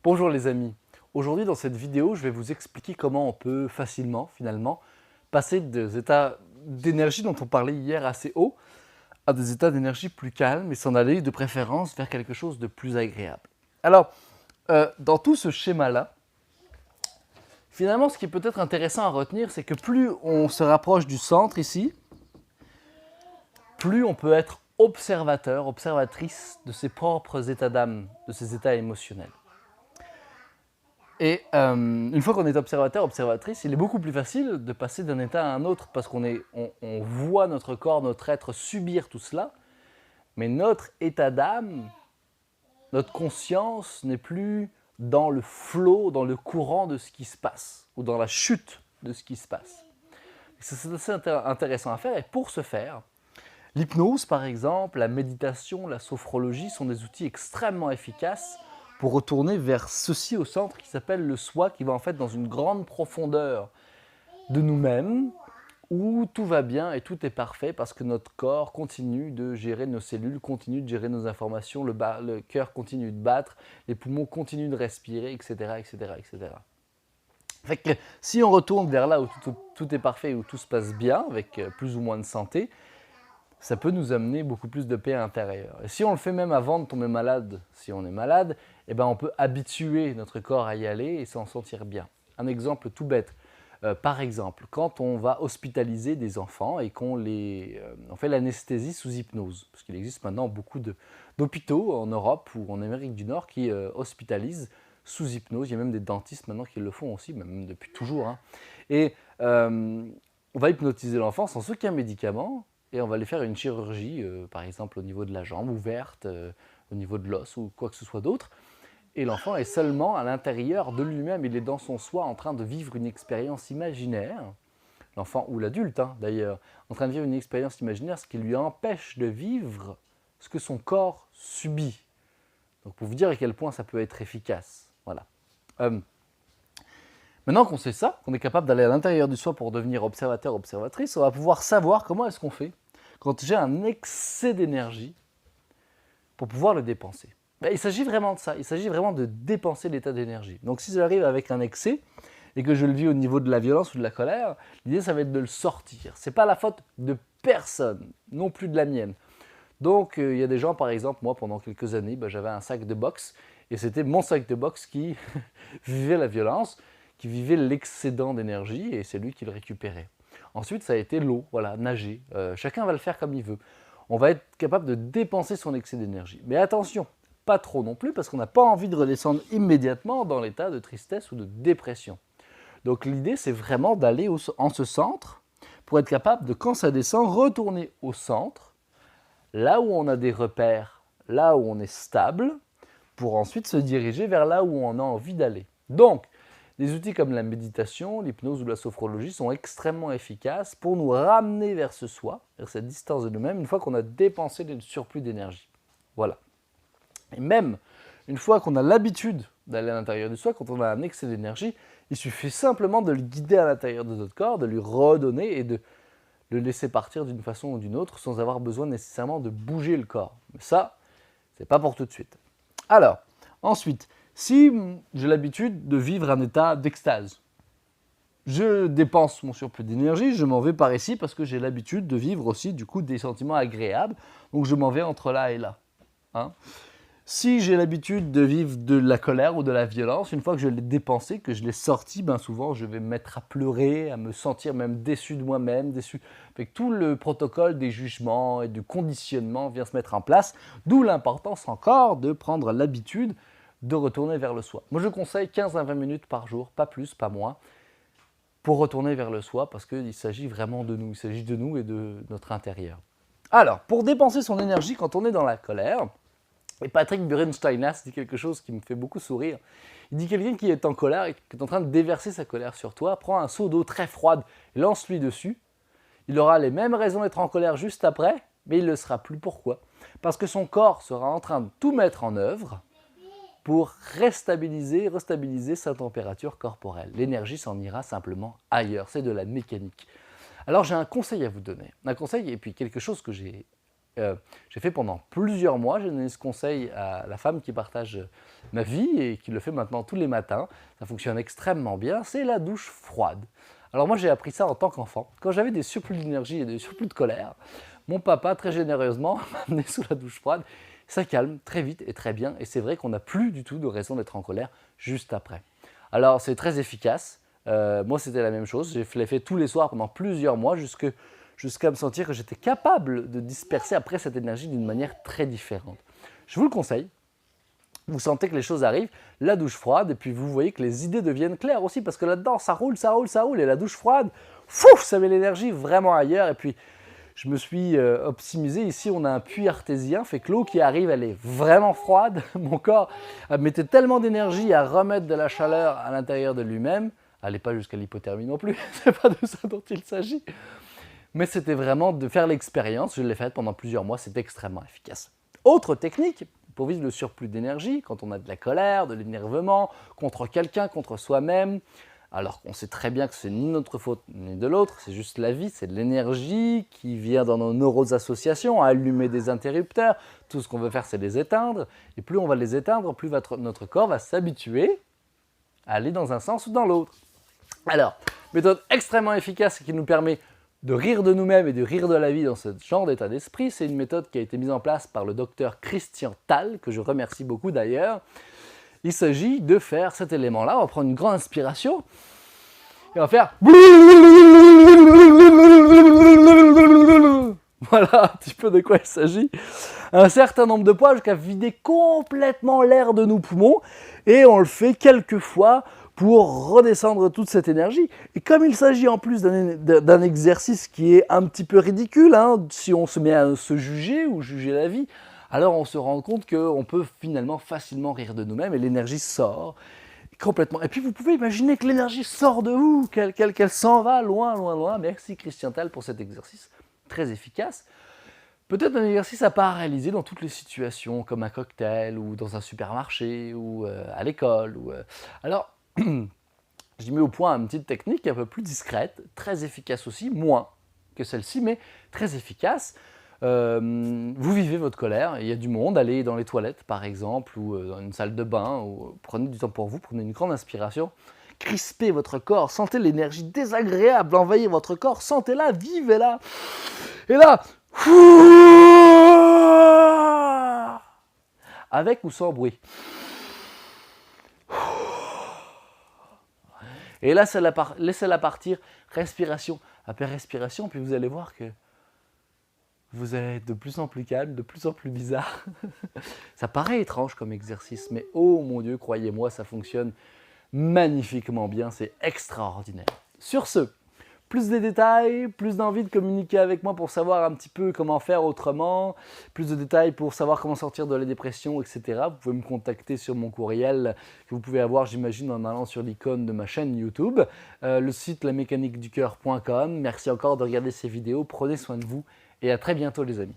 Bonjour les amis, aujourd'hui dans cette vidéo je vais vous expliquer comment on peut facilement finalement passer des états d'énergie dont on parlait hier assez haut à des états d'énergie plus calmes et s'en aller de préférence vers quelque chose de plus agréable. Alors dans tout ce schéma là, finalement ce qui est peut-être intéressant à retenir c'est que plus on se rapproche du centre ici, plus on peut être observateur, observatrice de ses propres états d'âme, de ses états émotionnels. Et une fois qu'on est observateur, observatrice, il est beaucoup plus facile de passer d'un état à un autre parce on voit notre corps, notre être subir tout cela, mais notre état d'âme, notre conscience n'est plus dans le flot, dans le courant de ce qui se passe, ou dans la chute de ce qui se passe. C'est assez intéressant à faire, et pour ce faire, l'hypnose par exemple, la méditation, la sophrologie sont des outils extrêmement efficaces pour retourner vers ceci au centre qui s'appelle le soi, qui va en fait dans une grande profondeur de nous-mêmes, où tout va bien et tout est parfait parce que notre corps continue de gérer nos cellules, continue de gérer nos informations, le cœur continue de battre, les poumons continuent de respirer, etc. etc., etc. Fait que si on retourne vers là où tout est parfait, où tout se passe bien, avec plus ou moins de santé, ça peut nous amener beaucoup plus de paix intérieure. Et si on le fait même avant de tomber malade, si on est malade, eh ben on peut habituer notre corps à y aller et s'en sentir bien. Un exemple tout bête, par exemple, quand on va hospitaliser des enfants et qu'on on fait l'anesthésie sous hypnose, parce qu'il existe maintenant beaucoup d'hôpitaux en Europe ou en Amérique du Nord qui hospitalisent sous hypnose. Il y a même des dentistes maintenant qui le font aussi, même depuis toujours. Hein. Et on va hypnotiser l'enfant sans aucun médicament, et on va aller faire une chirurgie, par exemple au niveau de la jambe ouverte, au niveau de l'os ou quoi que ce soit d'autre. Et l'enfant est seulement à l'intérieur de lui-même, il est dans son soi en train de vivre une expérience imaginaire, l'enfant ou l'adulte hein, d'ailleurs, en train de vivre une expérience imaginaire, ce qui lui empêche de vivre ce que son corps subit. Donc pour vous dire à quel point ça peut être efficace. Voilà. Maintenant qu'on sait ça, qu'on est capable d'aller à l'intérieur du soi pour devenir observateur, observatrice, on va pouvoir savoir comment est-ce qu'on fait quand j'ai un excès d'énergie pour pouvoir le dépenser. Ben, il s'agit vraiment de ça, il s'agit vraiment de dépenser l'état d'énergie. Donc si j'arrive avec un excès et que je le vis au niveau de la violence ou de la colère, l'idée ça va être de le sortir. Ce n'est pas la faute de personne, non plus de la mienne. Donc il y a des gens, par exemple, moi pendant quelques années, j'avais un sac de boxe et c'était mon sac de boxe qui vivait la violence, qui vivait l'excédent d'énergie et c'est lui qui le récupérait. Ensuite, ça a été l'eau, voilà, nager. Chacun va le faire comme il veut. On va être capable de dépenser son excès d'énergie. Mais attention, pas trop non plus, parce qu'on n'a pas envie de redescendre immédiatement dans l'état de tristesse ou de dépression. Donc l'idée, c'est vraiment d'aller en ce centre pour être capable de, quand ça descend, retourner au centre, là où on a des repères, là où on est stable, pour ensuite se diriger vers là où on a envie d'aller. Donc, des outils comme la méditation, l'hypnose ou la sophrologie sont extrêmement efficaces pour nous ramener vers ce soi, vers cette distance de nous-mêmes, une fois qu'on a dépensé le surplus d'énergie. Voilà. Et même une fois qu'on a l'habitude d'aller à l'intérieur du soi, quand on a un excès d'énergie, il suffit simplement de le guider à l'intérieur de notre corps, de lui redonner et de le laisser partir d'une façon ou d'une autre sans avoir besoin nécessairement de bouger le corps. Mais ça, c'est pas pour tout de suite. Alors, ensuite, si j'ai l'habitude de vivre un état d'extase, je dépense mon surplus d'énergie, je m'en vais par ici parce que j'ai l'habitude de vivre aussi du coup des sentiments agréables, donc je m'en vais entre là et là. Hein. Si j'ai l'habitude de vivre de la colère ou de la violence, une fois que je l'ai dépensé, que je l'ai sorti, souvent je vais me mettre à pleurer, à me sentir même déçu de moi-même, déçu. Fait que tout le protocole des jugements et du conditionnement vient se mettre en place, d'où l'importance encore de prendre l'habitude de retourner vers le soi. Moi je conseille 15 à 20 minutes par jour, pas plus, pas moins, pour retourner vers le soi, parce qu'il s'agit vraiment de nous, il s'agit de nous et de notre intérieur. Alors, pour dépenser son énergie quand on est dans la colère, et Patrick Burensteinas dit quelque chose qui me fait beaucoup sourire. Il dit quelqu'un qui est en colère et qui est en train de déverser sa colère sur toi, prends un seau d'eau très froide et lance-lui dessus. Il aura les mêmes raisons d'être en colère juste après, mais il ne le sera plus. Pourquoi ? Parce que son corps sera en train de tout mettre en œuvre pour restabiliser sa température corporelle. L'énergie s'en ira simplement ailleurs, c'est de la mécanique. Alors j'ai un conseil à vous donner, un conseil et puis quelque chose que j'ai j'ai fait pendant plusieurs mois. J'ai donné ce conseil à la femme qui partage ma vie et qui le fait maintenant tous les matins. Ça fonctionne extrêmement bien. C'est la douche froide. Alors moi, j'ai appris ça en tant qu'enfant. Quand j'avais des surplus d'énergie et des surplus de colère, mon papa, très généreusement, m'a amené sous la douche froide. Ça calme très vite et très bien. Et c'est vrai qu'on n'a plus du tout de raison d'être en colère juste après. Alors, c'est très efficace. Moi, c'était la même chose. Je l'ai fait tous les soirs pendant plusieurs mois jusqu'à me sentir que j'étais capable de disperser après cette énergie d'une manière très différente. Je vous le conseille. Vous sentez que les choses arrivent, la douche froide, et puis vous voyez que les idées deviennent claires aussi, parce que là-dedans, ça roule, ça roule, ça roule, et la douche froide, ça met l'énergie vraiment ailleurs. Et puis, je me suis optimisé. Ici, on a un puits artésien, fait que l'eau qui arrive, elle est vraiment froide. Mon corps mettait tellement d'énergie à remettre de la chaleur à l'intérieur de lui-même. Allez pas jusqu'à l'hypothermie non plus, c'est pas de ça dont il s'agit. Mais c'était vraiment de faire l'expérience. Je l'ai faite pendant plusieurs mois, c'est extrêmement efficace. Autre technique, pour vivre le surplus d'énergie, quand on a de la colère, de l'énervement, contre quelqu'un, contre soi-même, alors qu'on sait très bien que ce n'est ni notre faute ni de l'autre, c'est juste la vie, c'est de l'énergie qui vient dans nos neuroassociations, à allumer des interrupteurs. Tout ce qu'on veut faire, c'est les éteindre. Et plus on va les éteindre, plus notre corps va s'habituer à aller dans un sens ou dans l'autre. Alors, méthode extrêmement efficace qui nous permet de rire de nous-mêmes et de rire de la vie dans ce genre d'état d'esprit, c'est une méthode qui a été mise en place par le docteur Christian Tal, que je remercie beaucoup d'ailleurs. Il s'agit de faire cet élément-là. On va prendre une grande inspiration et on va faire... Voilà un petit peu de quoi il s'agit. Un certain nombre de fois jusqu'à vider complètement l'air de nos poumons. Et on le fait quelques fois pour redescendre toute cette énergie. Et comme il s'agit en plus d'un exercice qui est un petit peu ridicule, hein, si on se met à se juger ou juger la vie, alors on se rend compte qu'on peut finalement facilement rire de nous-mêmes et l'énergie sort complètement. Et puis vous pouvez imaginer que l'énergie sort de vous, qu'elle s'en va loin, loin, loin. Merci Christian Tal pour cet exercice très efficace. Peut-être un exercice à pas réaliser dans toutes les situations, comme un cocktail ou dans un supermarché ou à l'école. Alors, je mets au point une petite technique un peu plus discrète, très efficace aussi, moins que celle-ci, mais très efficace. Vous vivez votre colère, il y a du monde, allez dans les toilettes par exemple, ou dans une salle de bain, ou prenez du temps pour vous, prenez une grande inspiration, crispez votre corps, sentez l'énergie désagréable envahir votre corps, sentez-la, vivez-la, et là, avec ou sans bruit. Et là, laissez-la partir, respiration après respiration, puis vous allez voir que vous allez être de plus en plus calme, de plus en plus bizarre. Ça paraît étrange comme exercice, mais oh mon Dieu, croyez-moi, ça fonctionne magnifiquement bien, c'est extraordinaire. Sur ce, plus de détails, plus d'envie de communiquer avec moi pour savoir un petit peu comment faire autrement, plus de détails pour savoir comment sortir de la dépression, etc. Vous pouvez me contacter sur mon courriel que vous pouvez avoir, j'imagine, en allant sur l'icône de ma chaîne YouTube, le site lamecaniqueducoeur.com. Merci encore de regarder ces vidéos, prenez soin de vous et à très bientôt les amis.